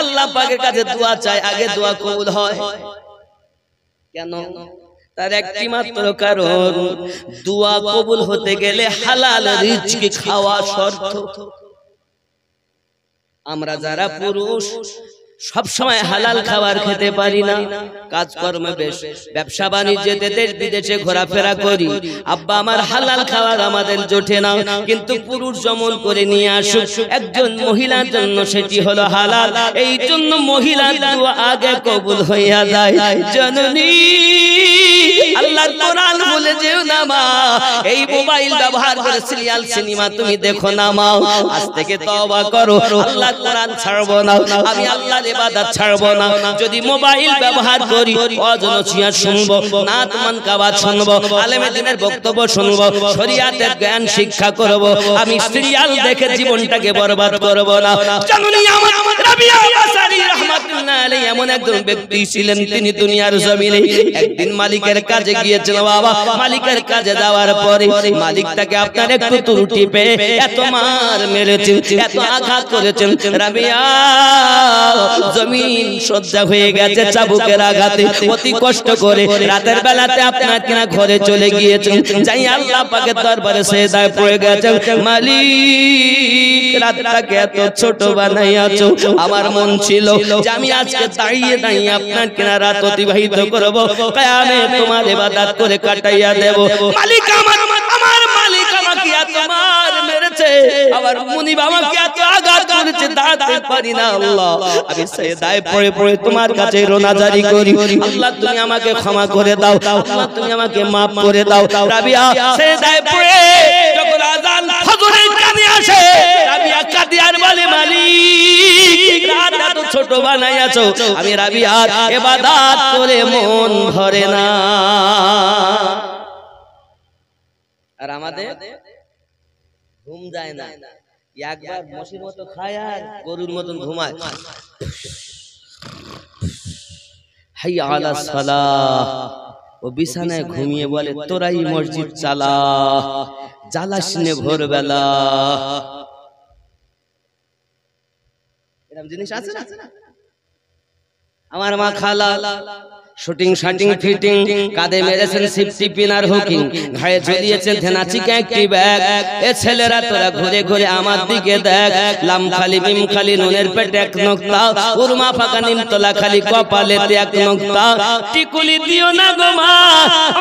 আল্লাহ পাকের কাছে দোয়া চাই, আগে দোয়া কবুল হয় কেন? তার একটি মাত্র কারণ, দোয়া কবুল হতে গেলে হালাল রিজকি খাওয়া শর্ত। আমরা যারা পুরুষ সব সময় হালাল খাবার খেতে পারি না, কাজকর্মে বেশ ব্যবসা বাণিজ্যতে দেশ বিদেশে ঘোরাফেরা করি, আব্বা আমার হালাল খাবার আমাদের জোটে না। কিন্তু পুরুষ যেমন করে নিয়ে আসুক একজন মহিলার জন্য সেটি হলো হালাল, এই জন্য মহিলার দোয়া আগে কবুল হইয়া যায়। জননী আল্লাহর কোরআন বলে যেও না মা, এই মোবাইল ব্যবহার করে সিরিয়াল সিনেমা তুমি দেখো না মা, আজ থেকে তওবা করো, আল্লাহর কোরআন ছাড়বো না, আমি আল্লাহর ইবাদত ছাড়বো না। যদি মোবাইল ব্যবহার করি ওয়াজ নসিহত শুনবো, নাত মানকাবাত শুনবো, আলেম দ্বীনের বক্তব্য শুনবো, শরীয়তের জ্ঞান শিক্ষা করব, আমি সিরিয়াল দেখে জীবনটাকে বরবাদ করব না। জানুনি আমার রাবিয়া বাসারি রাহমাতুল্লাহ আলাইহি এমন একজন ব্যক্তি ছিলেন, তিনি দুনিয়ার জমিনে একদিন মালিকের কাজে গিয়েছিল। বাবা মালিকের কাজে যাওয়ার পরে মালিক তাকে আপনার একটু ত্রুটি পেয়ে এত মার মেরেছেন, এত আঘাত করেছেন, রাবিয়া জমিন সজ্জা হয়ে গেছে চাবুকের আঘাতে, অতি কষ্ট করে রাতের বেলাতে আপনার কিনা ঘরে চলে গিয়েছেন, যাই আল্লাহ পাকের দরবারে সেজদায় পড়ে গেছেন। মালিক রাতটাকে এত ছোট বানাইয়াছো, আমার মন ছিল যে আমি আজকে দাঁড়িয়ে দাঁড়িয়ে আপনার কিনা রাত অতিবাহিত করব, কিয়ামে তোমার ইবাদত করে কাটাইয়া দেব। মালিক আমার মালিক আমাকে এত মার মেরেছে, আমার মুনিব আমাকে এত আঘাত করেছে, দাঁড়াতে পারি না। আল্লাহ আমি সেজদায় পড়ে পড়ে তোমার কাছে রোনাজারি করি, আল্লাহ তুমি আমাকে ক্ষমা করে দাও, আল্লাহ তুমি আমাকে maaf করে দাও। রাবিয়া সেজদায় পড়ে যখন আযান ফজরের কানে আসে, রাবিয়া কাঁদে আর বলে মালিক রাত এত ছোট বানাইয়াছো, আমি রাবিয়ার ইবাদত করে মন ভরে না। আর আমাদের ঘুম যায় না, একবার মশির মতো খায় আর গরুর মতন ঘুমায়। হাইয়া আলাস সালাহ, ও বিছানায় ঘুমিয়ে বলে তোরাই মসজিদ চালা, জ্বালাস নে ভোরবেলা। এরকম জিনিস আছে না? আমার মা খালা শুটিং শাটিং ফিটিং, কাঁধে মেরেছেন সিফটি পিনার হুকিং, ঘাড়ে ঝুলিয়েছেন ধেনাচিকা একটি ব্যাগ। এ ছেলেরা তোরা ঘুরে ঘুরে আমার দিকে দেখ, লাম খালি মিম খালি নুনের পেটে এক নোক্তা, উরমা ফাঁকা নিমতলা খালি কপালেতে এক নোক্তা। টিকুলি দিও না গো মা,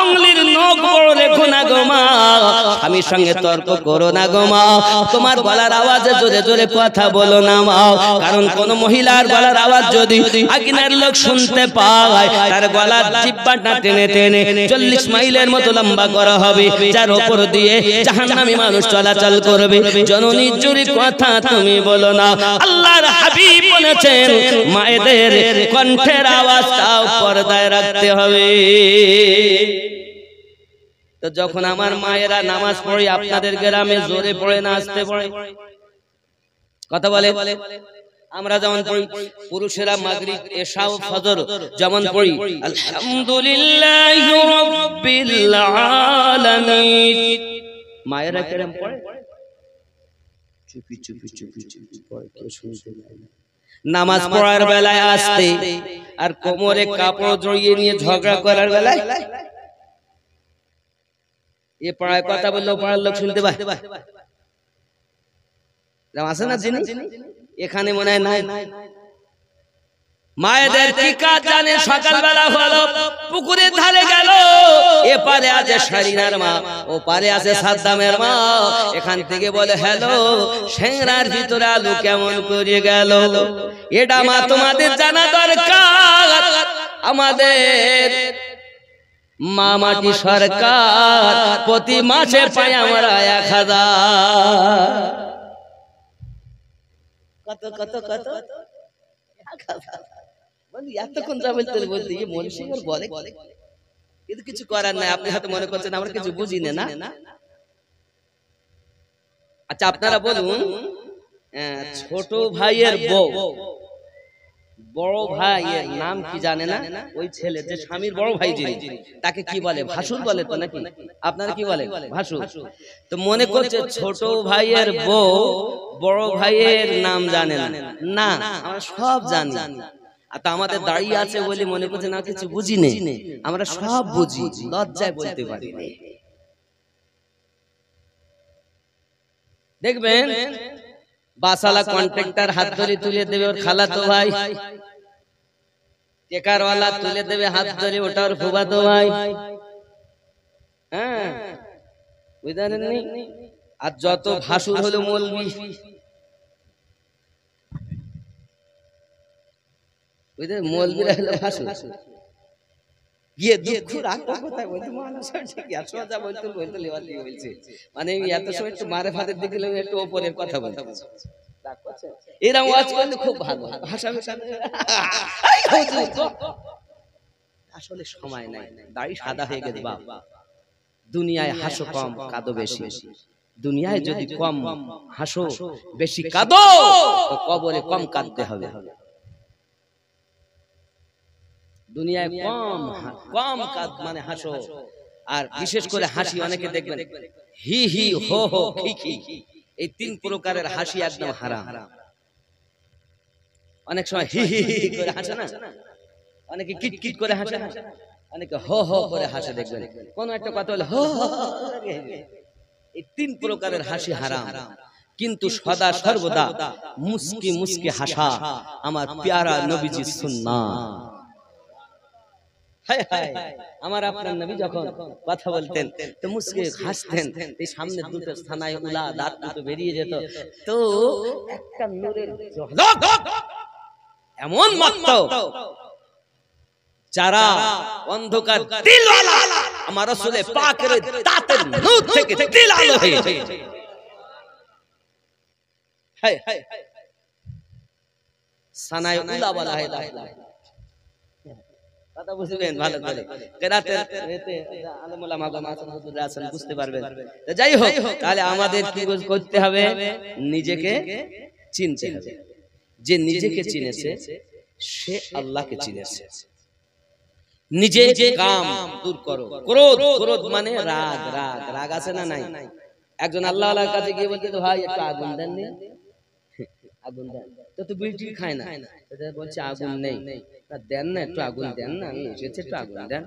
আঙ্গুলির নখ বড় রেখো না গো মা, স্বামীর সঙ্গে তর্ক করো না গো মা, তোমার গলার আওয়াজে জোরে জোরে কথা বলো না মা, কারণ কোন মহিলার গলার আওয়াজ যদি আগিনার লোক শুনতে পায়, তার গলার জিহ্বাটা টেনে টেনে 40 মাইলের মতো লম্বা করা হবে, যার উপর দিয়ে জাহান্নামী মানুষ চলাচল করবে। জননী জুরি কথা তুমি বলো না। আল্লাহর হাবিব বলেছেন মায়েদের কণ্ঠের আওয়াজটাও পর্দায় রাখতে হবে। তো যখন আমার মায়েরা নামাজ পড়ে আপনাদের গ্রামে জোরে পড়ে না আস্তে পড়ে? কথা বলে। আমরা যেমন পড়ি পুরুষেরা মাগরিব এশা ও ফজর যেমন পড়ি আলহামদুলিল্লাহি রাব্বিল আলামিন, মায়েরা কেমন পড়ে? চুপি চুপি চুপি চুপি পড়ে, কেউ শুনতে পায় না। নামাজ পড়ার বেলায় আস্তে, আর কোমরে কাপড় জড়িয়ে নিয়ে ঝগড়া করার বেলায় এ পড়ায় কথা বললেও পড়ার লোক শুনতে পায়। আছে না জিনিস এখানে মনে হয় নাই। মায়েদের কি কাজ জানে? সকালবেলা হলো পুকুরের ধারে গেল, এপারে আছে শারিনার মা, ও পারে আছে সাদ্দামের মা, এখান থেকে বলে হ্যালো শেংরার ভিতরে আলু কেমন করে গেল। এটা মা তোমাদের জানা দরকার। আমাদের মামাটি সরকার প্রতি মাসে পায় আমরা 1000। কত কত কত এতক্ষণ বলতে মনীষী বলে, কিন্তু কিছু করার নাই। আপনি হয়তো মনে করছেন আমরা কিছু বুঝি না। আচ্ছা আপনারা বলুন, ছোট ভাইয়ের বউ বড় ভাইয়ের নাম কি জানে না? ওই ছেলে যে স্বামীর বড় ভাই যিনি, তাকে কি বলে? ভাসুর বলে তো নাকি? আপনারা কি বলে? ভাসুর। তো মনে করছে ছোট ভাইয়ের বউ বড় ভাইয়ের নাম জানে না। না, আমরা সব জানি। আর তা আমাদের দাঁড়িয়ে আছে বলে মনে করছে না কিছু বুঝি নেই। আমরা সব বুঝি, লজ্জায় বলতে পারি না। দেখবেন বাসালা কন্ট্রাক্টর হাত ধরে তুলে দেবে ওর খালাতো ভাই, টেকারওয়ালা তুলে দেবে হাত ধরে ওটা ওর ফুফাতো ভাই। হ্যাঁ, বুঝলেন? আর যত ভাসুর হলো মৌলবি, বুঝলেন? মৌলবিরা হলো ভাসুর। গিয়ে দুঃখ রাখো কোথায় বলতে মানুষ ঠিক আছে যা বলতে বলতে লেওয়ার দিয়ে বলছে, মানে এত সময় একটু মারে ফাদের দিকে একটু ওপরের কথা বলতে এরকম ওয়াজ করলে খুব ভালো ভাষা আসলে সময় নাই, দাড়ি সাদা হয়ে গেছে বাবা। দুনিয়ায় হাসো কম কাঁদো বেশি, দুনিয়ায় যদি কম হাসো বেশি কাঁদো তো কবরে কম কাঁদতে হবে। দুনিয়ায় কম কম কাঁদ মানে হাসো। আর বিশেষ করে হাসি অনেকে দেখবেন হি হি হো হো খিখি, এই তিন প্রকারের হাসি একদম হারাম। অনেক সময় হি হি হি করে হাসে না, অনেকে কিট কিট করে হাসে না, অনেকে হো হো করে হাসে। দেখবেন কোন একটা কথা বলে হো হো, এই তিন প্রকারের হাসি হারাম। কিন্তু সদা সর্বদা মুস্কি মুস্কি হাসা আমার প্যারা নবীজির সুন্নাত। আমার আপনার নবী যখন কথা বলতেন তো মুস্কি হাসতেন, এই সামনে দুটো থানায় উলা দাঁত দুটো বেরিয়ে যেত, তো একটা নূরের এমন মাত্র যারা অন্ধকার দিলওয়ালা আমার রাসূলে পাকের দাঁতের নূর থেকে দিল আলো হয়ে যায়। হায় হায় সানায় উলা বলা হয়। কথা বুঝবেন ভালো করে, কেরাতে আলেম ওলামা আছেন বুঝতে পারবেন। যাই হোক, তাহলে আমাদের কি করতে হবে? নিজেকে চিনতে হবে। যে নিজেকে চিনেছে সে আল্লাহকে চিনেছে। নিজে কাম দূর করো। ক্রোধ, ক্রোধ মানে রাগ, রাগ রাগ আছে না নাই? একজন আল্লাহ আল্লাহর কাছে গিয়ে বলতে, ভাই একটু আগুন দেন, আগুন দেন। তো বিড়ি খায় না, বলছে আগুন নেই, দেন না একটু আগুন দেন না, আমি এসেছি একটু আগুন দেন।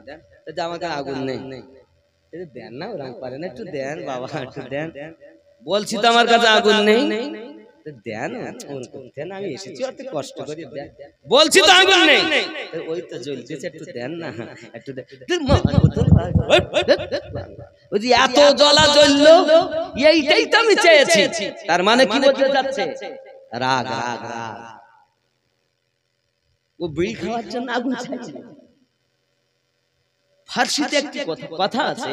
আমাকে আগুন নেই, দেন না, ওরকম পারে না, একটু দেন বাবা একটু দেন। বলছি তো আমার কাছে আগুন নেই, দেন দেন, আমি এসেছি অত কষ্ট করে দেন, বলছি তো আগুন নেই, ওই তো জ্বলতেছে একটু দেন না, একটু দেন। এত জ্বলা জ্বললো, এইটাই তো আমি চেয়েছি। তার মানে কি বলতে যাচ্ছে? রাগ, রাগ, রাগ। ও বিড়ি খাওয়ার জন্য আগুন চাইছে। ফার্সিতে একটি কথা আছে,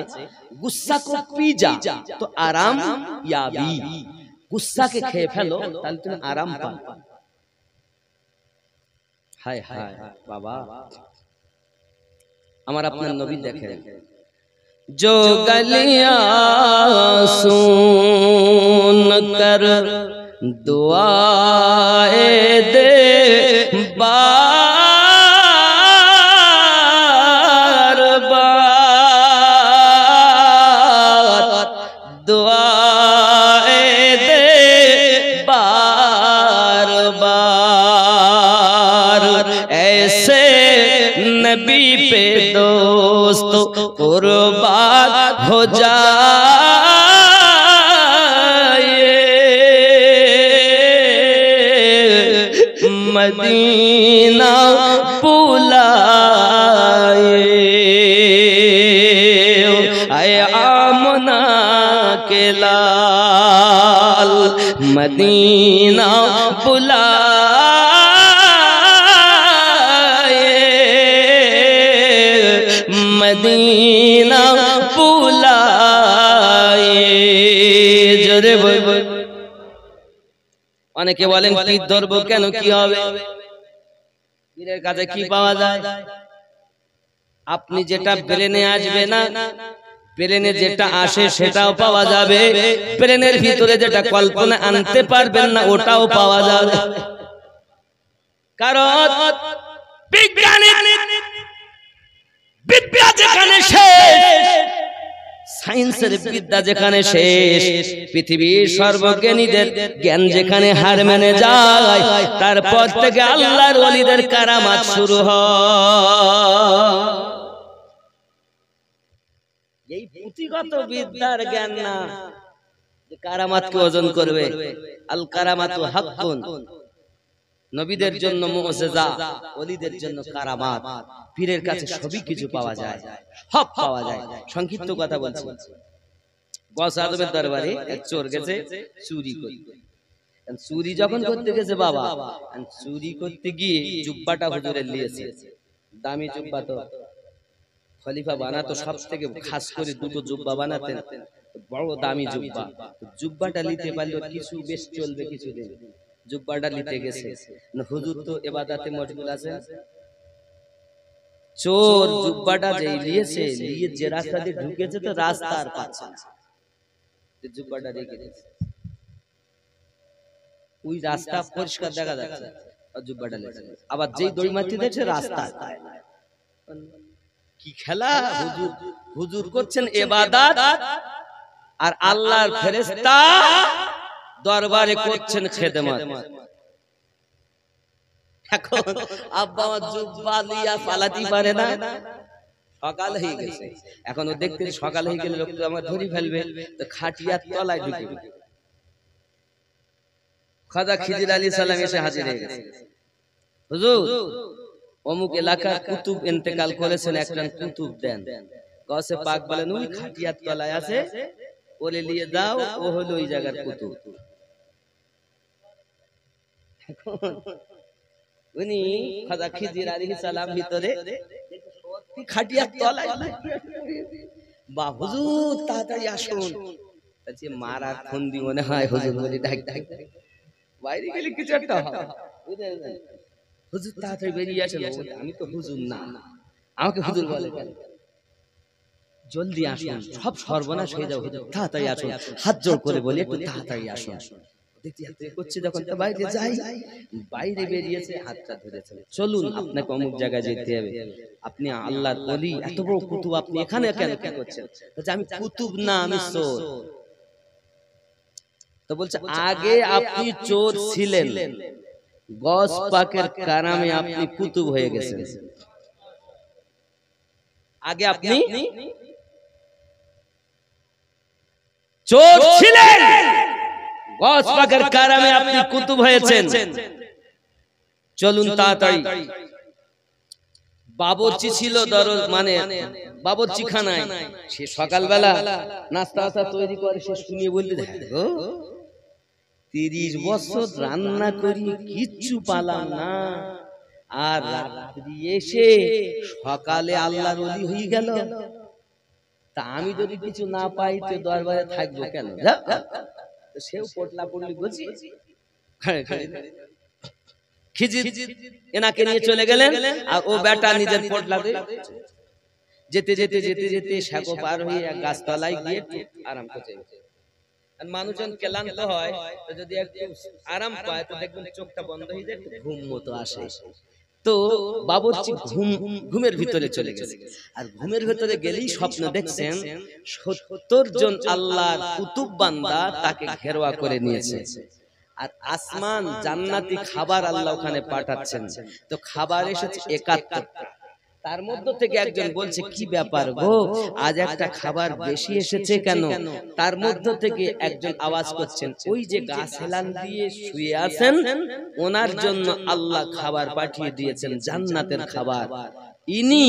গুস্সা কো পি যা তো আরাম ইয়াবি। গুস্সাকে খেয়ে ফেলো তাহলে তুমি আরাম পাবে। হায় হায় বাবা, আমার আপনার নবী দেখেন, जो गलियां सुन कर दुआए दे बार बार, दुआए दे बार बार, ऐसे नबी पे दोस्त कुर्बान हो जाए, मदीना बुलाए, आए आमना के लाल, मदीना बुलाए, मदीना बुलाए। জোরে বল। অনেকে বলেন পীর ধরবো কেন, কি হবে? পীরের কাছে কি পাওয়া যায়? আপনি যেটা ব্রেনে আসবে না, ব্রেনে যেটা আসে সেটাও পাওয়া যাবে, ব্রেনের ভিতরে যেটা কল্পনা আনতে পারবেন না ওটাও পাওয়া যাবে। কারণ বিজ্ঞানী বিদ্যা যেখানে শেষ, সায়েন্সের বিদ্যা যেখানে শেষ, পৃথিবীর সর্বজ্ঞানীদের জ্ঞান যেখানে হার মেনে যায়, তারপর থেকে আল্লাহর ওলিদের কারামাত শুরু হয়। এই পুঁথিগত বিদ্যার জ্ঞান না যে কারামাতকে ওজন করবে। আল কারামাতু হাক্কুন, নবীদের জন্য মুজিজা, ওলিদের জন্য কারামাত। পীরের কাছে সবই কিছু পাওয়া যায়, সব পাওয়া যায়। সংক্ষিপ্ত কথা বলছি, গস আজমের দরবারে এক চোর গেছে চুরি করতে। চুরি যখন করতে গেছে বাবা, চুরি করতে গিয়ে জুব্বাটা হুজুরের নিয়েছে, দামি জুব্বা। তো খলিফা বানাতো সব থেকে খাস করে দুটো জুব্বা বানাতেন, বড় দামি জুব্বা। জুব্বাটা নিতে পারলে কিছু বেশ চলবে কিছুদিন। জুব্বাটা নিতে গেছে, হুজুর তো ইবাদতে মশগুল আছেন। চোর জুব্বাটা যেই নিয়েছে, নিয়ে যে রাস্তা দিয়ে ঢুকেছে তো রাস্তা আর পাচ্ছে না, জুব্বাটা রেখে দিয়েছে। ওই রাস্তা পরিষ্কার দেখা যাচ্ছে, জুব্বাটা লেগে গেছে। আবার যেই দড়ি মারতে দিয়েছে রাস্তা কি খেলা! হুজুর করছেন ইবাদত, আর আল্লাহর ফেরেশতা দরবারে করছেন খেদমত। এখন আব্বা আমার জুব্বা দিয়া পালাতে পারে না, সকাল হয়ে গেছে। এখন ও দেখতে সকাল হয়ে গেলে লোক তো আমার ধরে ফেলবে, তো খাটিয়ার তলায় ঢুকে খাজা খিজির আলাইহিস সালাম এসে হাজির হয়ে গেছে। হুজুর, অমুক এলাকার কুতুব ইন্তেকাল করেছেন, একজন কুতুব দেন। গসে পাক বলেন ওই খাটিয়ার তলায় আছে, ওরে নিয়ে যাও, ও হলো ওই জায়গার কুতুব। উনি খাজা খিজির আলাইহিস সালাম ভিতরে খাটিয়ার তলায়, বা হুজুর তাড়াতাড়ি আসুন। বলছে মারার ফন্দি মনে হয়, হুজুর বলে ডাক ডাক, বাইরে গেলে কিছু একটা হবে। হুজুর তাড়াতাড়ি বেরিয়ে আসেন। আমি তো হুজুর না, আমাকে হুজুর বলে কেন? জলদি আসুন, সব সর্বনাশ হয়ে যাবে, হুজুর তাড়াতাড়ি আসুন। হাত জোড় করে বলি একটু তাড়াতাড়ি আসুন। করছে যখন তো বাইরে যাই, বাইরে বেরিয়েছে, হাতটা ধরেছে, চলুন আপনাকে অমুক জায়গায় যেতে হবে, আপনি আল্লাহর ওলি, এত বড় কুতুব, আপনি এখানে কেন কি করছেন? বলছে আমি কুতুব না, আমি চোর। তো বলছে আগে আপনি চোর ছিলেন, গস পাকের কারামে আপনি কুতুব হয়ে গেছেন। আগে আপনি চোর ছিলেন, গস পাকের কারামে আপনি কুতুব হয়েছেন। চলুন তাড়াতাড়ি। বাবরচি ছিল দরজ, মানে বাবরচি খানায়, সে সকালবেলা নাস্তা তৈরি করে, সে শুনিয়ে বলতে দেখো 30 বছর রান্না করি কিচ্ছু পালাম না, আর রাত্রি এসে সকালে আল্লাহর ওলি হয়ে গেল, তা আমি যদি কিছু না পাই তো দরবারে থাকবো কেন? সেও পটলা পড়লি গজি। খিজির এনাকে নিয়ে চলে গেলেন, আর ও বেটা নিজের পটলা যেতে যেতে যেতে যেতে সাগো পার হয়ে এক গাছতলায় গিয়ে আরাম করছে। মানুষজন ক্লান্ত হয়, তো যদি একটু আরাম পায় তো দেখবেন চোখটা বন্ধ হয়ে যায়, ঘুম মতো আসে। তো বাবরচি ঘুমের ভিতরে চলে গেছে, আর ঘুমের ভিতরে গেলেই স্বপ্ন দেখছেন 70 জন আল্লাহর কুতুব বান্দা তাকে ঘেরোয়া করে নিয়েছে, আর আসমান জান্নাতি খাবার আল্লাহ ওখানে পাঠাচ্ছেন। তো খাবার এসেছে 71, তার মধ্যে থেকে একজন বলছে কি ব্যাপার গো, আজ একটা খাবার বেশি এসেছে কেন? তার মধ্যে থেকে একজন আওয়াজ করছেন, ওই যে গাছ হেলান দিয়ে শুয়ে আছেন, ওনার জন্য আল্লাহ খাবার পাঠিয়ে দিয়েছেন, জান্নাতের খাবার। ইনি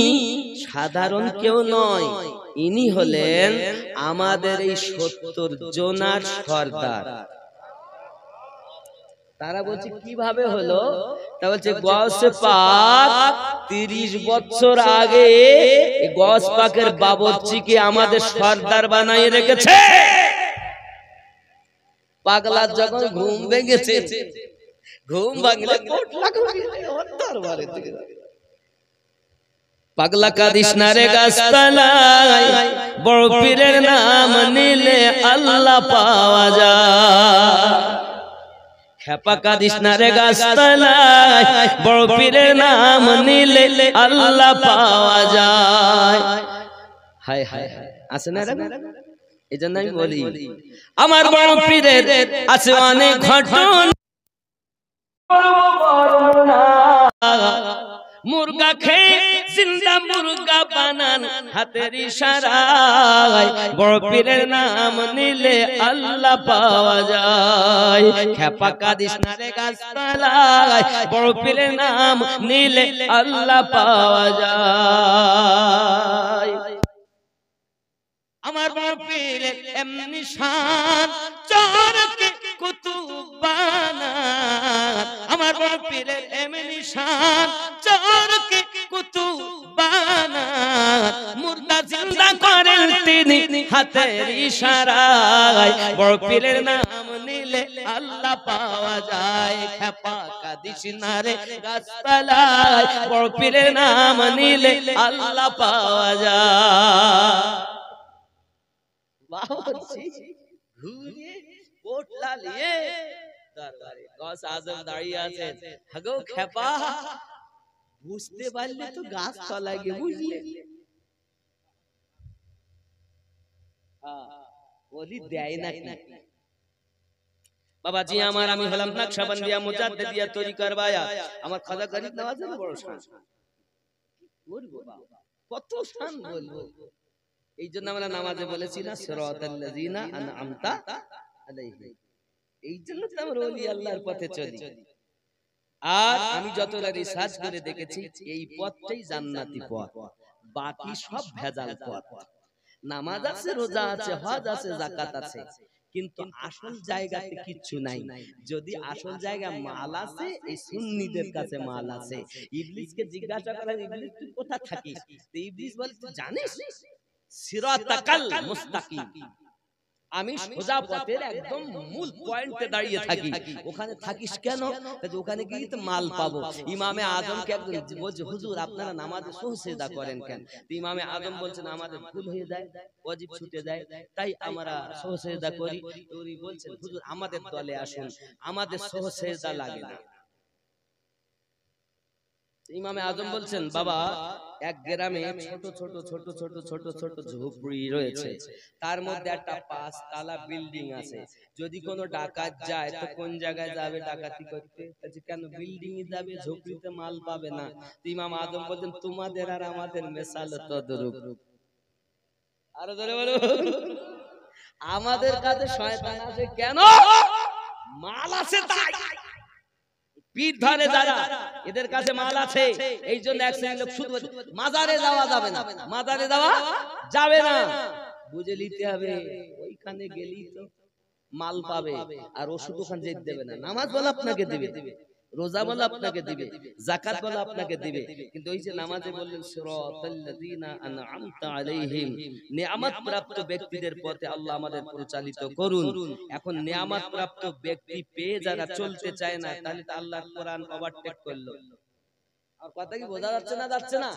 সাধারণ কেউ নয়, ইনি হলেন আমাদের এই 70 জনার সর্দার। তারা বলছে কিভাবে হলো? তা বলছে গৌসে পাক 30 বছর আগে গৌস পাকের বাবরচিকে আমাদের সর্দার বানিয়ে রেখেছে। পাগলা যখন ঘুম ভেঙেছে, ঘুম ভাঙলে পাগলা কাদিস না রে গাছতলায়, বড় পীরের নাম নিলে আল্লাহ পাওয়া যায়। খেপা কাঁদিস না রে গাছতলায়, বড় পীরের নাম নিলে আল্লাহ পাওয়া যায়। হায় হায় হায়, আছে না রে? এই জন্য আমি বলি আমার বড় পীরের আছে অনেক ঘটনা। মুরগা খেয়ে জিন্দা মুরগা বানান হাতের ইশারায়, বড় পীরের নাম নিলে আল্লাহ পাওয়া যায়। খেপা কাঁদিস না রে গাছতলায়, বড় পীরের নাম নিলে আল্লাহ পাওয়া যায়। আমার বড় পীরের এমনি শান চরকে কুতুব বানান, আমার বড় পীরের এমনি শান চরকে কুতুব বানান, মুর্দা জিন্দা করেন তিনি হাতের ইশারায়, বড় পীরের নাম নিলে আল্লাহ পাওয়া যায়। খেপা কাঁদিস না রে গাছতলায়, বড় পীরের নাম নিলে আল্লাহ পাওয়া যায়। ঘুরে পোটলা নিয়ে দরবারে গাছ আজম দাঁড়িয়ে আছেন। হাগো খেপা, বুঝতে পারলে তো গাছ তলায় গিয়ে বুঝলে। বলি দেয় না বাবাজি আমার, আমি হলাম নকশবন্দিয়া মুজাদ্দিদিয়া তরিকার বায়া। আমার খাজা গরিব নওয়াজের বড় শান বলবো, কত শান বলবো। এই জন্য আমরা নামাজে বলেছি না সিরাতাল্লাযিনা আনআমতা আলাইহিম, এই জন্য তো আমরা ওলি আল্লাহর পথে চলি। আর আমি যতটা রিসার্চ করে দেখেছি এই পথটাই জান্নাতি পথ, বাকি সব ভেজাল পথ। নামাজ আছে, রোজা আছে, হজ আছে, যাকাত আছে, কিন্তু আসল জায়গাতে কিচ্ছু নাই। যদি আসল জায়গা মাল আছে, এই সুন্নিদের কাছে মাল আছে। ইবলিসকে জিজ্ঞাসা করা, ইবলিস তুই কোথায় থাকিস? তো ইবলিস বলে তুই জানিস সিরাতাকাল মুস্তাকিম, আমি সোজা পথের একদম মূল পয়েন্টে দাঁড়িয়ে থাকি। ওখানে থাকিস কেন? ওখানে গিয়ে তো মাল পাবো। ইমামে আজমকে একজন বলছে, হুজুর আপনারা নামাজে সুজদা করেন কেন? ইমামে আজম বলছেন আমাদের ভুল হয়ে যায়, ওয়াজিব ছুটে যায়, তাই আমরা সুজদা করি। উনি বলছেন হুজুর আমাদের দলে আসুন, আমাদের সুজদা লাগে না। ইমামে আজম বলছেন বাবা, এক গ্রামে ছোট ছোট ছোট ছোট ছোট ছোট ঝুপড়ি রয়েছে, তার মধ্যে একটা 5 তলা বিল্ডিং আছে। যদি কোনো ডাকাত যায় তো কোন জায়গায় যাবে ডাকাতি করতে? কেন বিল্ডিং এ যাবে, ঝুপড়িতে মাল পাবে না। ইমাম আজম বলছেন তোমাদের আর আমাদের মেসাল তদ্রূপ। আরো ধরে বলো, আমাদের কাছে শয়তান আছে কেন? মাল আছে তাই। পীর ধরে যারা, এদের কাছে মাল আছে, এই জন্য এক শ্রেণীর লোক শুধু মাজারে যাওয়া যাবে না, মাজারে যাওয়া যাবে না, বুঝে নিতে হবে। ওইখানে গেলেই তো মাল পাবে, আর ওষুধ ওখানে যেতে দেবে না। নামাজ বলে আপনাকে দিবে, রোজা বলে আপনাকে দিবে, যাকাত বলে আপনাকে দিবে, কিন্তু ওই যে নামাজে বললেন সিরাতাল্লাযিনা আনআমতা আলাইহিম, নিয়ামত প্রাপ্ত ব্যক্তিদের পথে আল্লাহ আমাদের পরিচালিত করুন। এখন নিয়ামত প্রাপ্ত ব্যক্তি পেয়ে যারা চলতে চায় না, তাহলে তো আল্লাহর কোরআন ওভারটেক করলো। আর কথা কি বোঝা যাচ্ছে না? যাচ্ছে না?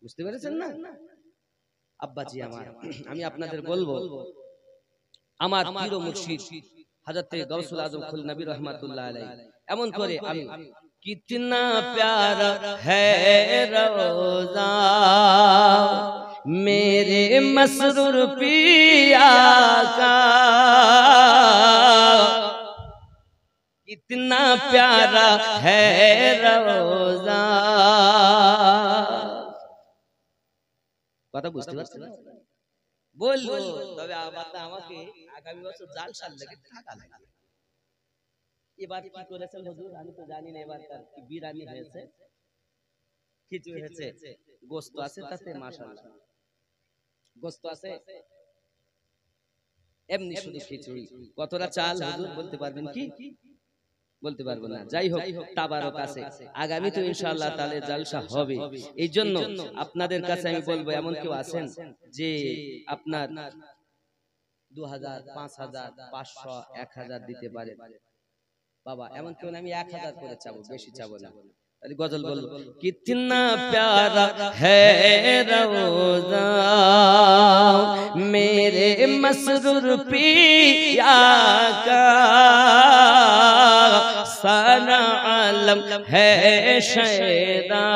বুঝতে পেরেছেন না? আব্বাজি আমার, আমি আপনাদের বলবো, আমার পীর ও মুর্শিদ হযরত গাউসুল আজম খুল নবী রহমাতুল্লাহ আলাইহি এমন করে, আমি কিতনা প্যারা হ্যায় রোজা মেরে মসরুর পিয়া কা, কিতনা প্যারা হ্যায় রোজা। কথা বুঝতে পারছেন? বলবো, তবে আমাকে আগামী বছর জালসার লেগে টাকা লাগবে। এবার কি করেছেন হুজুর আমি তো জানি না। এবার কি বিরিয়ানি হয়েছে, খিচুড়ি হয়েছে, গোশত আছে, তাতে মাশাআল্লাহ গোশত আছে, এমনি শুধু খিচুড়ি। কতটা চাল হুজুর বলতে পারবেন কি? বলতে পারবো না। যাই হোক, তাবারক আছে, আগামী তো ইনশাআল্লাহ তাহলে জালসা হবে। এই জন্য আপনাদের কাছে আমি বলবো, এমন কেউ আছেন যে আপনার 2000, 5000, 500, 1000 দিতে পারে? বাবা এমন কেউ না, আমি 1000 করে চাবো, বেশি চাবো না। তাহলে গজল বলবো, কিতনা প্যারা হ্যায় রোজা মেরে মসরুর পিয়া কা, सारा आलम है शैदा,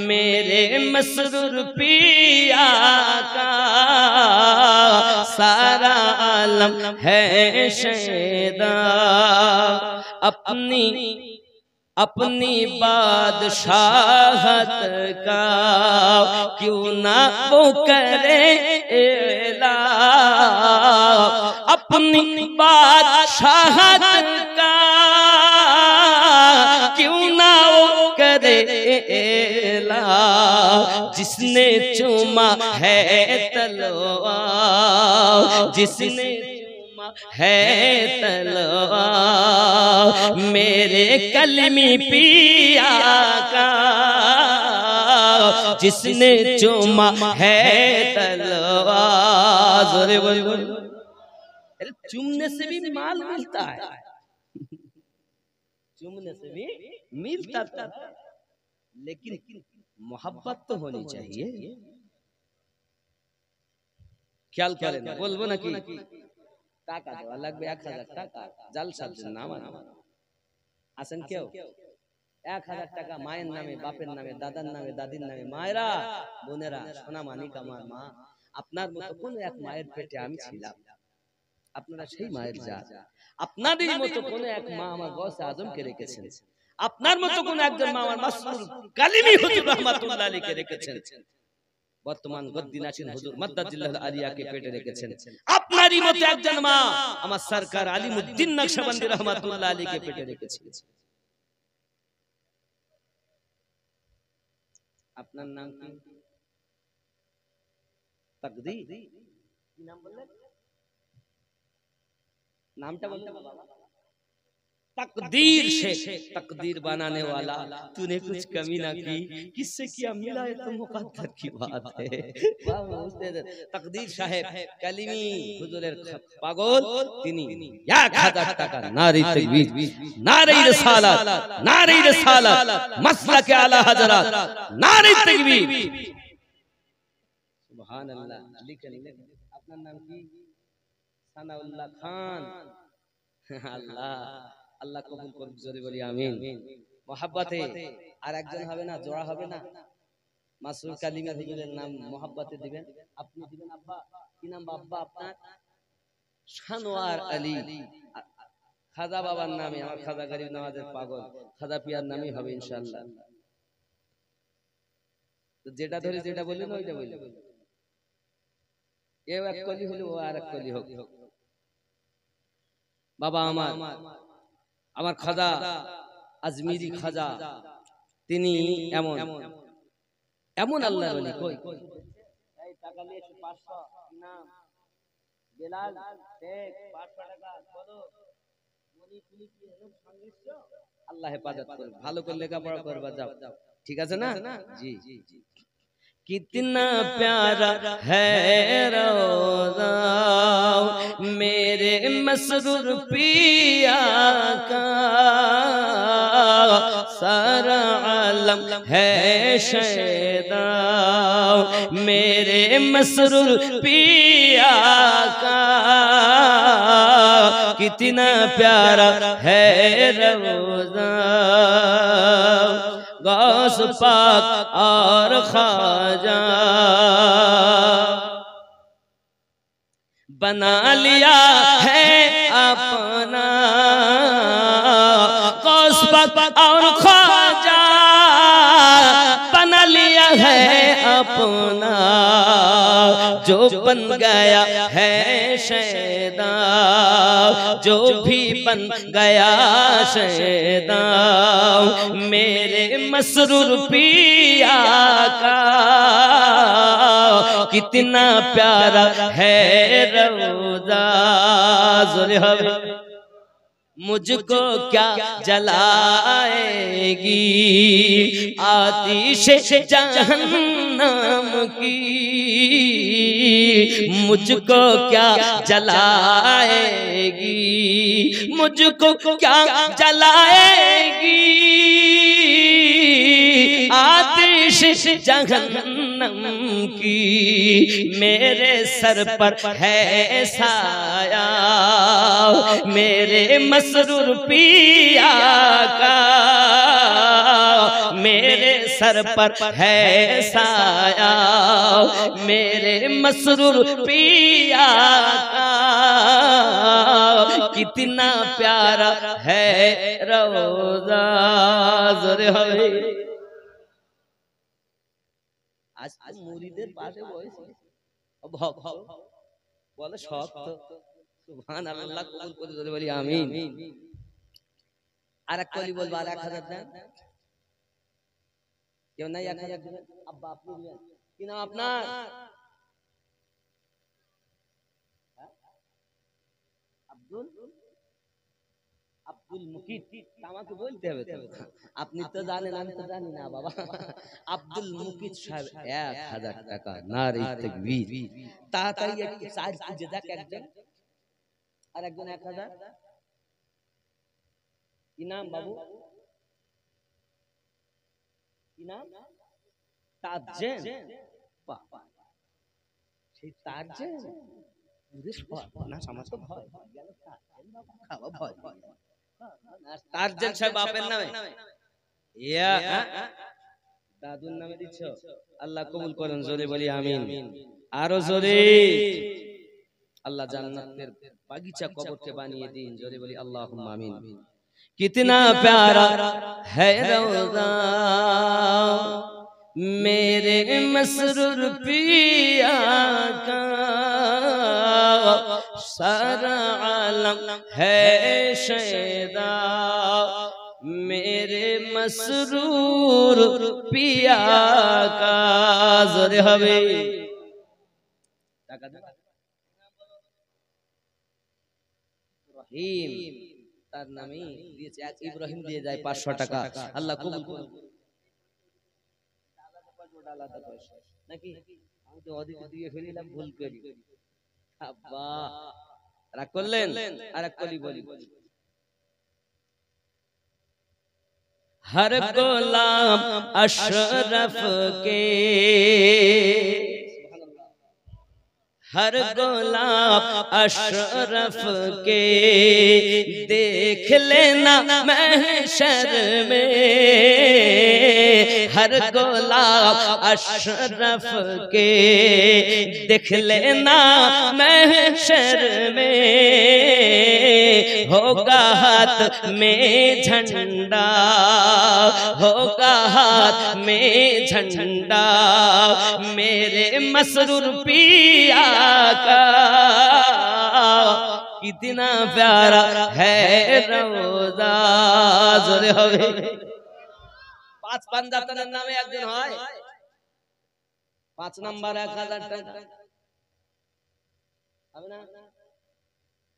मेरे मसरूर पिया का सारा आलम है शैदा। अपनी बादशाहत का क्यों ना वो करे एला, अपनी बादशाहत का क्यों ना वो करे एला, जिसने चूमा है तलवार, जिसने है तलवार मेरे कलमी पिया का, जिसने चूमा है तलवार। जोरे बोल बोल। चूमने से भी माल मिलता है, चूमने से भी मिलता है, लेकिन मोहब्बत तो होनी चाहिए। ख्याल करें, बोलबो ना कि টাকা দেওয়া লাগবে 1000 টাকা, জালসার জন্য আমার আসেন কেউ 1000 টাকা মায়ের নামে, বাপের নামে, দাদার নামে, দাদির নামে। মায়েরা, বোনেরা, সোনা মানিক আমার মা, আপনার মতো কোন এক মায়ের পেটে আমি ছিলাম, আপনারা সেই মায়ের জাত। আপনাদের মতো কোন এক মা আমার গৌসে আজমকে রেখেছেন, আপনার মতো কোন একজন মা আমার মাসরুর কালিমি হুজুর রাহমাতুল্লাহ আলাইহি রেখেছেন। বর্তমান গদ্দিনাসীন হুজুর মাদ্দাজিল্লাহুল আলিয়াকে পেটে রেখেছেন। আপনারই মতো একজন মা আমার সরকার আলিমউদ্দিন নকশবন্দি রাহমাতুল্লাহ আলাইহিকে পেটে রেখেছেন। আপনার নাম কি? তাকদীর। কি নাম বললেন? নামটা বলতে বাবা। तकदीर से तकदीर बनाने वाला, तूने कुछ कमी ना की, किससे किया मिला है तो मुकद्दर की बात है। तकदीर साहेब कलिमी हुजूरेर पागल তিনি 1000 টাকা নারী তাকবীর, নারী রিসালাত, নারী রিসালাত, মাসলাকে আলা হযরত, নারী তাকবীর। সুবহানাল্লাহ। লিখেন, আপনার নাম কি? সানাউল্লাহ খান। আল্লাহ আল্লাহ কবুল করুক, জোরে বলি আমিন। মোহাব্বতে আর একজন হবে না, জোড়া হবে না। মাসরুর কালিমা হুজুরের নাম মোহাব্বতে দিবেন, আপনি দিবেন। আব্বা কি নাম আব্বা আপনার? সানোয়ার আলী। খাজা বাবার নামে, আমার খাজা গরিব নওয়াজের পাগল খাজা পিয়ার নামই হবে ইনশাআল্লাহ। তো যেটা ধরে যেটা বললেন ওইটা বললেন, এও এক কলি হলো, ও আর এক কলি হোক। বাবা আমার খাজা আজমিরি খাজা, তিনি এমন এমন আল্লাহর ওলি। কই এই টাকা নিয়ে 500 নাম বেলাল শেখ 500 টাকা বলো, মনি পুলি কি এরকম সংঘর্ষ, আল্লাহ হেফাজত করুন। ভালো করে লেখাপড়া করবা, যাও, ঠিক আছে না? জি জি। कितना प्यारा है रोज़ा मेरे मसरूर पिया का, सारा आलम है शैदा मेरे मसरूर पिया का, कितना प्यारा है रोज़ा। गौस पाक और ख्वाजा बना लिया है अपना, गौस पाक और ख्वाजा बना लिया है अपना, जो बन गया है शैदा, जो भी बन गया शैदा मेरे मसरूर पिया का, कितना प्यारा है रोज़ा। ज़ोरे हवे मुझको क्या जलाएगी आतिश जहन्नम की, मुझको क्या जलाएगी, मुझको क्या जलाएगी आतिश जहन्नम की मेरे सर पर है साया, मेरे मसरूर पिया का मेरे सर पर है साया, मेरे मसरूर पिया का कितना प्यारा है रोज़ा। ज़ोरे হবে আজ মুরিদের পাশে বসে বলে শক্ত সুবহানাল্লাহ কবুল করে জোরে বলি আমিন। আর এক কলি বলবো আর 1000 দেন, কেউ নাই 1000 দিবেন? আব্বা আপনি দিবেন কি নাম আপনার? আব্দুল আব্দুল মুকিত, আমাকে বলতে হবে তো, আপনি তো জানেন আমি তো জানি না বাবা। আব্দুল মুকিত সাহেব 1000 টাকা। নারে তাকবীর। তাড়াতাড়ি একটু চার্জ খুঁজে দেখ একজন, আর একজন 1000। কি নাম বাবু? কি নাম? তাজেন। বাবা সেই তাজেন না সমাজ তো ভয় গেল, খাওয়া ভয়। তাজেন সাহেব বাপের নামে ইয়া দাদুর নামে দিচ্ছ? আল্লাহ কবুল করেন জোরে বলি আমিন। আরো জোরে। আল্লাহ জান্নাতের বাগিচা কবরকে বানিয়ে দিন, জোরে বলি আল্লাহুম্মা আমিন। कितना प्यारा है रोज़ा मेरे मसरूर पिया का, सारा आलम है शैदा मेरे मसरूर पिया का। ज़ोरे হবে রহিম, তার নামে দিয়েছে এক ইব্রাহিম দিয়ে যায় 500 টাকা। আল্লাহ কবুল করুন। আলাদা পয়সা নাকি আমি তো অধিক দিয়ে ফেলিলাম, ভুল করি আব্বা রাগ করলেন। আর এক কলি বলি, हर गुलाम अशरफ के, हर गुलाम अशरफ के देख लेना महशर में, हर गुलाम अशरफ के देख लेना महशर में, होगा हाथ में झंडा, होगा हाथ में झंडा मेरे मसरूर पिया का, कितना प्यारा है रोज़ा। জোরে হবে। 5 পাঞ্জাতনের নামে একজন হয়, 5 নাম্বার 1000 টাকা হবে না?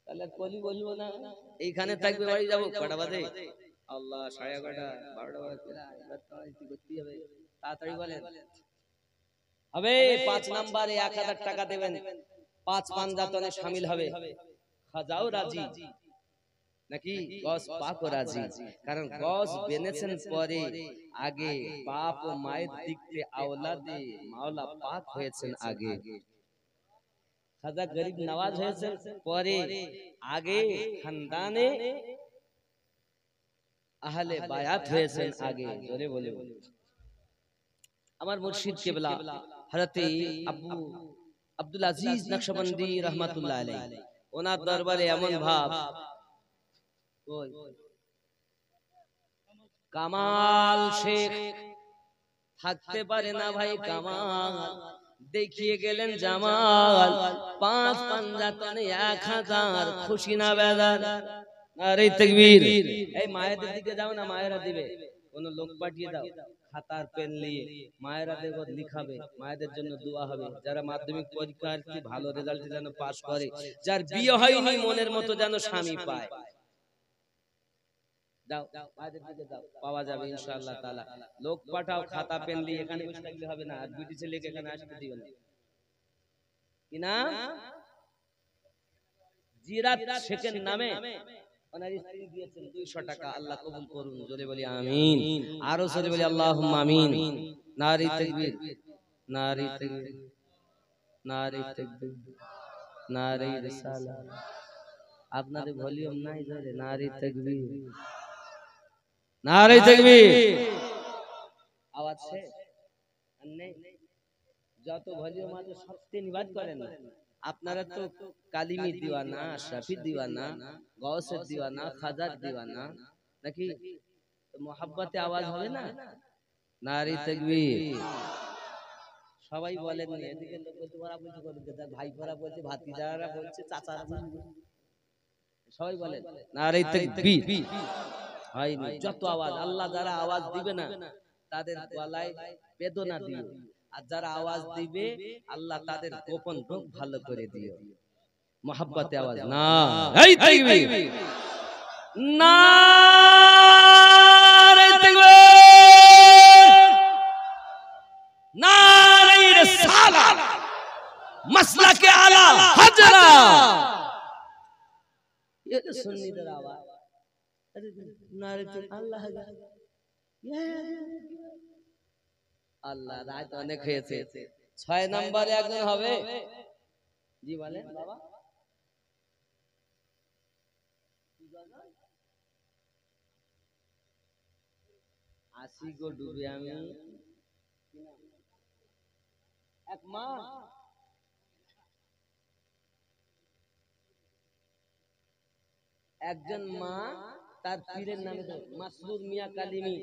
তাহলে কলি বলবো না, এইখানে থাকবে, বাড়ি যাবো কটা বাজে? আল্লাহ 11:30 12টা বাজে, হবে তাড়াতাড়ি বলেন। হবে 5 নাম্বারে 1000 টাকা দেবেন, 5 পাঞ্জাতনে শামিল হবে। খাজাও রাজি নাকি গস পাকও রাজি, কারণ গস বেনেছেন পরে, আগে বাপ ও মায়ের দিক থেকে আওলাদে মাওলা পাক হয়েছেন আগে। খাজা গরিব নওয়াজ হয়েছেন পরে, আগে খানদানে আহলে বায়াত হয়েছেন আগে। জোরে বলে আমার মুর্শিদ কেবলা হযরত আব্দুল আজিজ নকশবন্দি রহমাতুল্লাহ আলাইহি, ওনার দরবারে এমন ভাব, কামাল শেখ থাকতে পারে না ভাই, কামাল দেখিয়ে গেলেন জামাল, 5 পাঞ্জাতনে 1000, খুশি না বেজার? আরে তাকবীর। এই মায়েদের দিকে যাও না, মায়েরা দিবে, কোন লোক পাঠিয়ে দাও, খাতার পেন নিয়ে মায়েরা দেখো লিখাবে, মায়েদের জন্য দোয়া হবে। যারা মাধ্যমিক পরীক্ষার্থী ভালো রেজাল্টে যেন পাস করে, যার বিয়ে হয়নি মনের মতো যেন স্বামী পায়। যাও মায়েদের দিকে যাও, পাওয়া যাবে ইনশাআল্লাহ তাআলা। লোক পাঠাও, খাতা পেন নিয়ে, এখানে বসে থাকলে হবে না, আর বিটি ছেলেকে এখানে আসতে দিও না। কি না? জিরাত শেখের নামে ওনার স্ত্রী দিয়েছেন 200 টাকা। আল্লাহ কবুল করুন, জোরে বলি আমিন। আরো জোরে বলি আল্লাহুম্মা আমিন। নারী তাকবীর, নারী তাকবীর, নারী তাকবীর, নারী রিসালাত। আপনাদের ভলিউম নাই ধরে, নারী তাকবীর, নারী তাকবীর। আওয়াজ আছে? নেই? যত ভলিউম আছে সবটি নিবাদ করেন না। আপনারা তো কালিমি দিওয়ানা, আশরাফি দিওয়ানা, গৌসের দিওয়ানা, খাজার দিওয়ানা, নাকি মোহাব্বতে আওয়াজ হবে না? নারী তাকবীর। সবাই বলেন, এদিকে লোক বলছে ওরা বলছে করবে, তার ভাইপোরা বলছে, ভাতিজারা বলছে, চাচারা বলছে, সবাই বলেন নারী তাকবীর। হয়নি যত আওয়াজ, আল্লাহ যারা আওয়াজ দিবে না তাদের গলায় বেদনা দিও, আর যারা আওয়াজ দিবে আল্লাহ তাদের গোপন রোগ ভালো করে দিও। মোহাব্বতে আওয়াজ নারী তাকবীর, নারী তাকবীর, নারী রিসালাত, মাসলাকে আলা হাজরা। ये तो सुन्नीদের আওয়াজ। নারী আল্লাহ আল্লাহ রাত অনেক হয়েছে। 6 নম্বরে একজন হবে। জি বলেন বাবা। 80 গো ডুবে আমি এক মা, একজন মা তার পীরের নামে মাসরুর মিয়া কালিমি,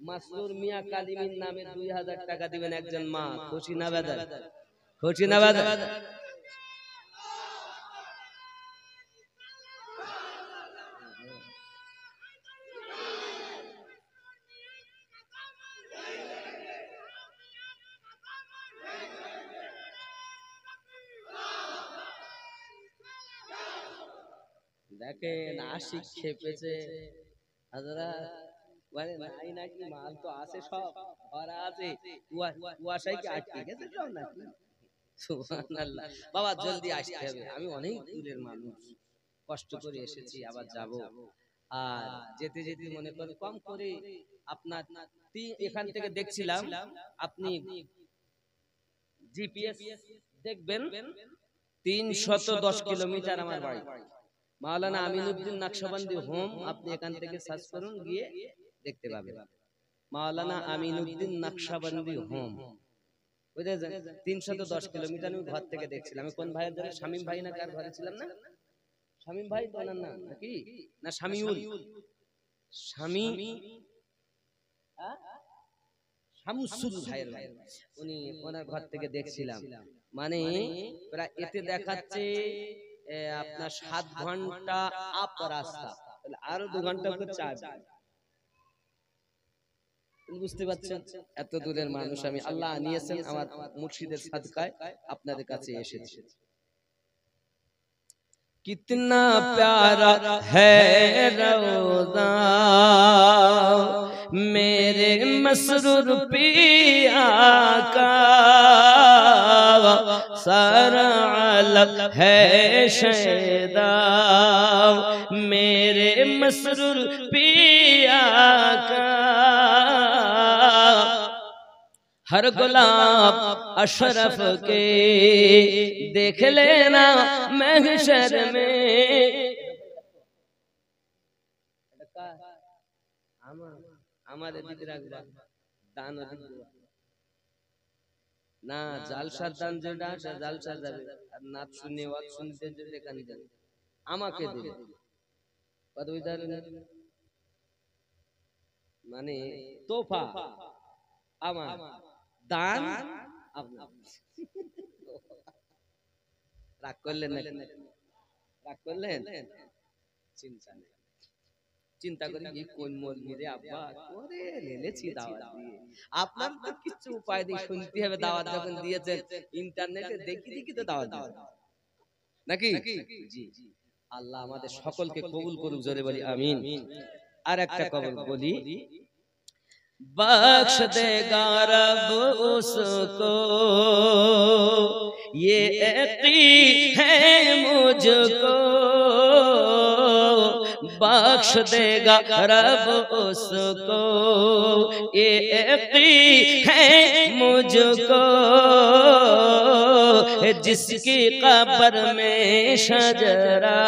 মাসরুর মিয়া কালিমির নামে 2000 টাকা দিবেন একজন মা। খুশি না বেদার? খুশি না বেদার? দেখেন আশিক খেপেছে, হাজারা মানে নাই নাকি মাল তো আছে, সব ভরা আছে, কুয়াশায় কি আটকে গেছে সব নাকি? সুবহানাল্লাহ। বাবা জলদি আসতে হবে, আমি অনেক দূরের মানুষ, কষ্ট করে এসেছি, আবার যাব। আর যেতে যেতে মনে করেন কম করে আপনার এখান থেকে দেখছিলাম, আপনি জিপিএস দেখবেন 310 কিলোমিটার আমার বাড়ি। মাওলানা আমিনুদ্দিন নকশবন্দি হোম, আপনি এখান থেকে সার্চ করুন, গিয়ে দেখতে পাবেন মাওলানা আমিনুদ্দিন নকশবন্দি হোম। বুঝেছেন? 310 কিলোমিটার আমি ঘর থেকে দেখছিলাম। আমি কোন ভাইয়ের ধরে, শামীম ভাই না কার ঘরে ছিলাম না? শামীম ভাই তো না নাকি না শামিউল, শামসুল ভাইয়ের ভাই, উনি ওনার ঘর থেকে দেখছিলাম। মানে প্রায় এতে দেখাচ্ছে আপনার 7 ঘন্টা আপ রাস্তা, তাহলে আরো 2 ঘন্টা করে চার্জ। বুঝতে পারছেন? এত দূরের মানুষ আমি, আল্লাহ নিয়েছেন আমার মুর্শিদের সাদকায় আপনাদের কাছে এসেছি। कितना प्यारा है रोज़ा मेरे मसरूर पिया का, सारा आलम है शैदा मेरे मसरूर पिया का, हर गुलाब अशरफ के देख लेना महशर में। हमारे दिख रहा दान ना জালসার দান যেটা জালসা যাবে, আর নাচ শুনে ওয়াজ শুনতে যেতে কান যাবে, আমাকে দিবে কত বিদার, মানে তোফা আমার দান আপনার। রাগ করলেন না? রাগ করলেন? চিন্তা নেই, চিন্তা করি কি কোন মসজিদে আব্বা করে লেলেছি দাওয়াত দিয়ে। আপনার তো কিছু উপায় নেই, শুনতে হবে। দাওয়াত যখন দিয়েছেন ইন্টারনেটে দেখি দেখি তো দাওয়াত দিবেন নাকি? জি, আল্লাহ আমাদের সকলকে কবুল করুক, জোরে বলি আমিন। আর একটা কবুল বলি, बख्श देगा रब उसको ये यकीन है मुझको, बख्श देगा रब उसको, ये यकीन है मुझको, जिसकी कब्र में शजरा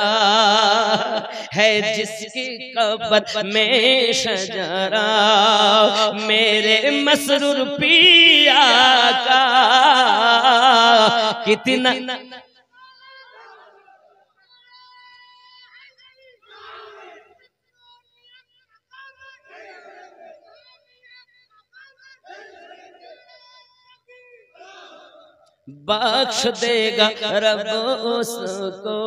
है, जिसकी कब्र में शजरा, मेरे मसरूर पिया का कितना बख्श देगा रब उसको,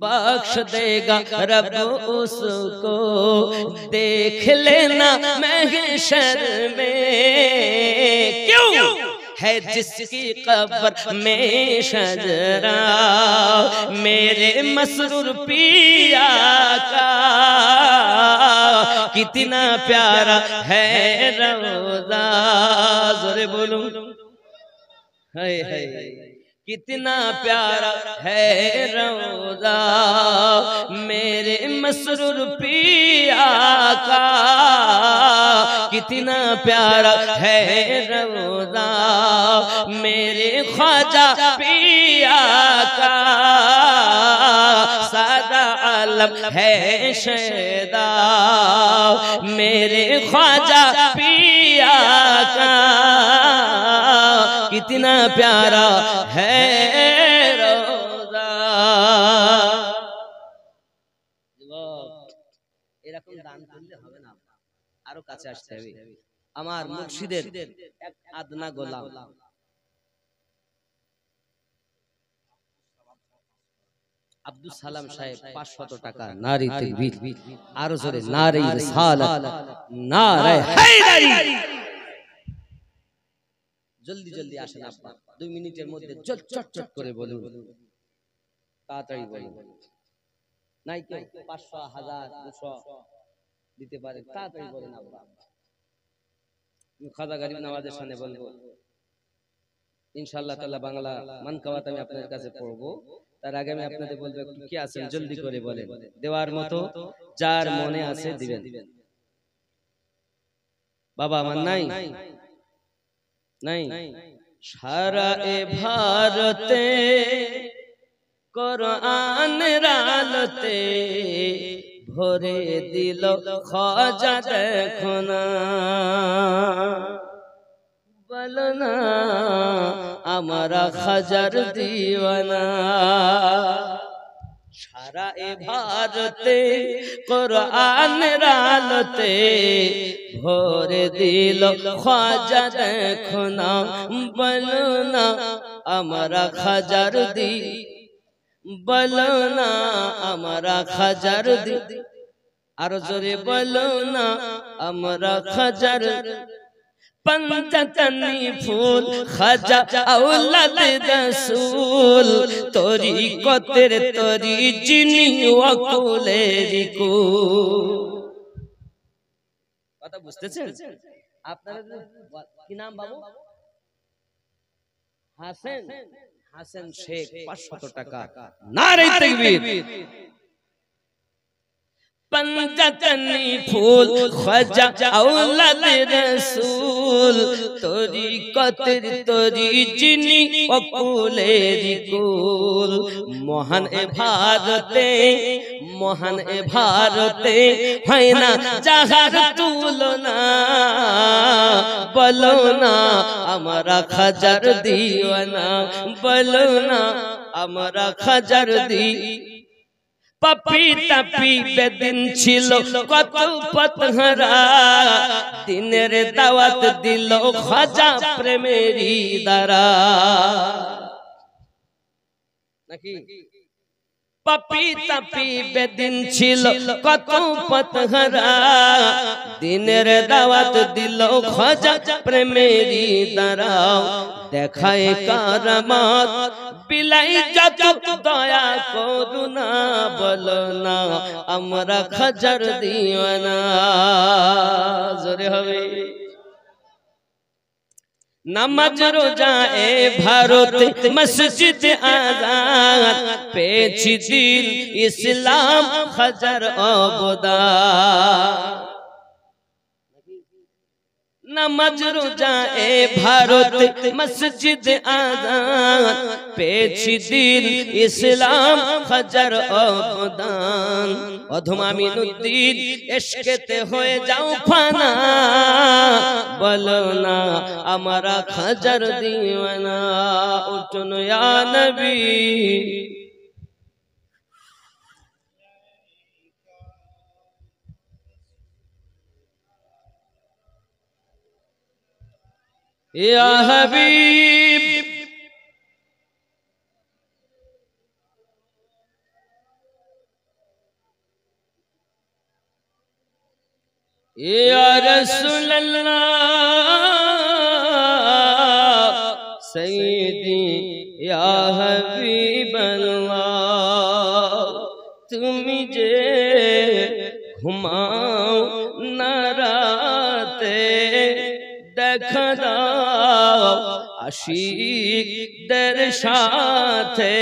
बख्श देगा रब उसको, देख लेना महशर में, क्यों है जिसकी कब्र में शजरा, मेरे मसरूर पिया का कितना प्यारा है रोज़ा, ज़ोरे बोलो हाय हाय, कितना प्यारा है रोज़ा, मेरे मसरूर पिया का कितना प्यारा है रोज़ा, मेरे ख्वाजा पिया का सादा आलम है शैदा, मेरे ख्वाजा पिया का कितना प्यारा है रोज़ा। এরকম দান করলে হবে না, আরো কাছে আসতে হবে। আমার মুর্শিদের এক আদনা গোলাম আব্দুল সালাম সাহেব 500 টাকা, নারী তাকবীর, আরো জোরে নারী রিসালাত, নারে হায়দারি। জলদি জলদি আসেন আপা, 2 মিনিটের মধ্যে চট করে বলুন, তাড়াতাড়ি বলুন। নাই কেউ 500 1000 200 দিতে পারে, তাড়াতাড়ি বলেন আপা। খাজা গরিব নওয়াজের সামনে বলবো ইনশাআল্লাহ তাআলা, বাংলা মানকাওয়াত আমি আপনাদের কাছে পড়বো, তার আগে আমি আপনাদের বলবো একটু কি আছেন জলদি করে বলেন, দেওয়ার মতো যার মনে আছে দিবেন। বাবা আমার নাই নাই, সারা এ ভারতে কোরআন রালতে ভরে দিল খাজা, দেখো না বলো না আমরা খাজার দিওয়ানা, সারা এ ভারতে কোরআন রালতে ভরে দিল খাজা, দেখো না বলো না আমরা খাজার দি, বলো না আমরা খাজার দি, আরো জোরে বলো না আমরা খাজার। पंचतनी फूल खाजा औलाद रसूल, तोरी को तेरे तोरी जिनी वकुले रिकू। কথা বুঝতেছেন আপনারা? কি নাম বাবু? হাসান, হাসান শেখ 500 টাকা, নারে তাকবীর। पंचतनी फूल ख्वाजा औलाद रसूल, तोरी कतर तोरी जिनी वकुले रिकुल, মহান এ ভারতে মহান এ ভারতে হয় না যাহার তুলনা, বলো না আমরা খাজার দিওয়ানা, বলো না আমরা খাজার দি। পাপি তাপি বেদিন ছিল কত পথহারা, দিনের দাওয়াত দিল খাজা প্রেমেরই দ্বারা, নাকি? পাপি তাপি বেদিন ছিল কত পথহারা, দিনের দাওয়াত দিল খাজা প্রেমেরই দ্বারা, দেখায় কারামাত বিলাই যত দয়া করুণা, বলো না আমরা খাজার দিওয়ানা, জোরে হবে। নামাজ রোজা এ ভারত মসজিদ আজাদ পেয়েছি দিন ইসলাম হাজার অবদান নামাজ রোজা এ ভারত মসজিদ আজাদ পেয়েছি দিন ইসলাম হাজার অবদান অধমা মিনুদ্দিন ইশকেতে হয়ে যাও ফানা বলো না আমরা হাজার দিওয়ানা উঠুন ইয়া নবী या हबीब या रसूल अल्लाह सैयदी या हबीब अल्लाह तुम जे घुमाओ न राते দেখা দাও আশিকদের সাথে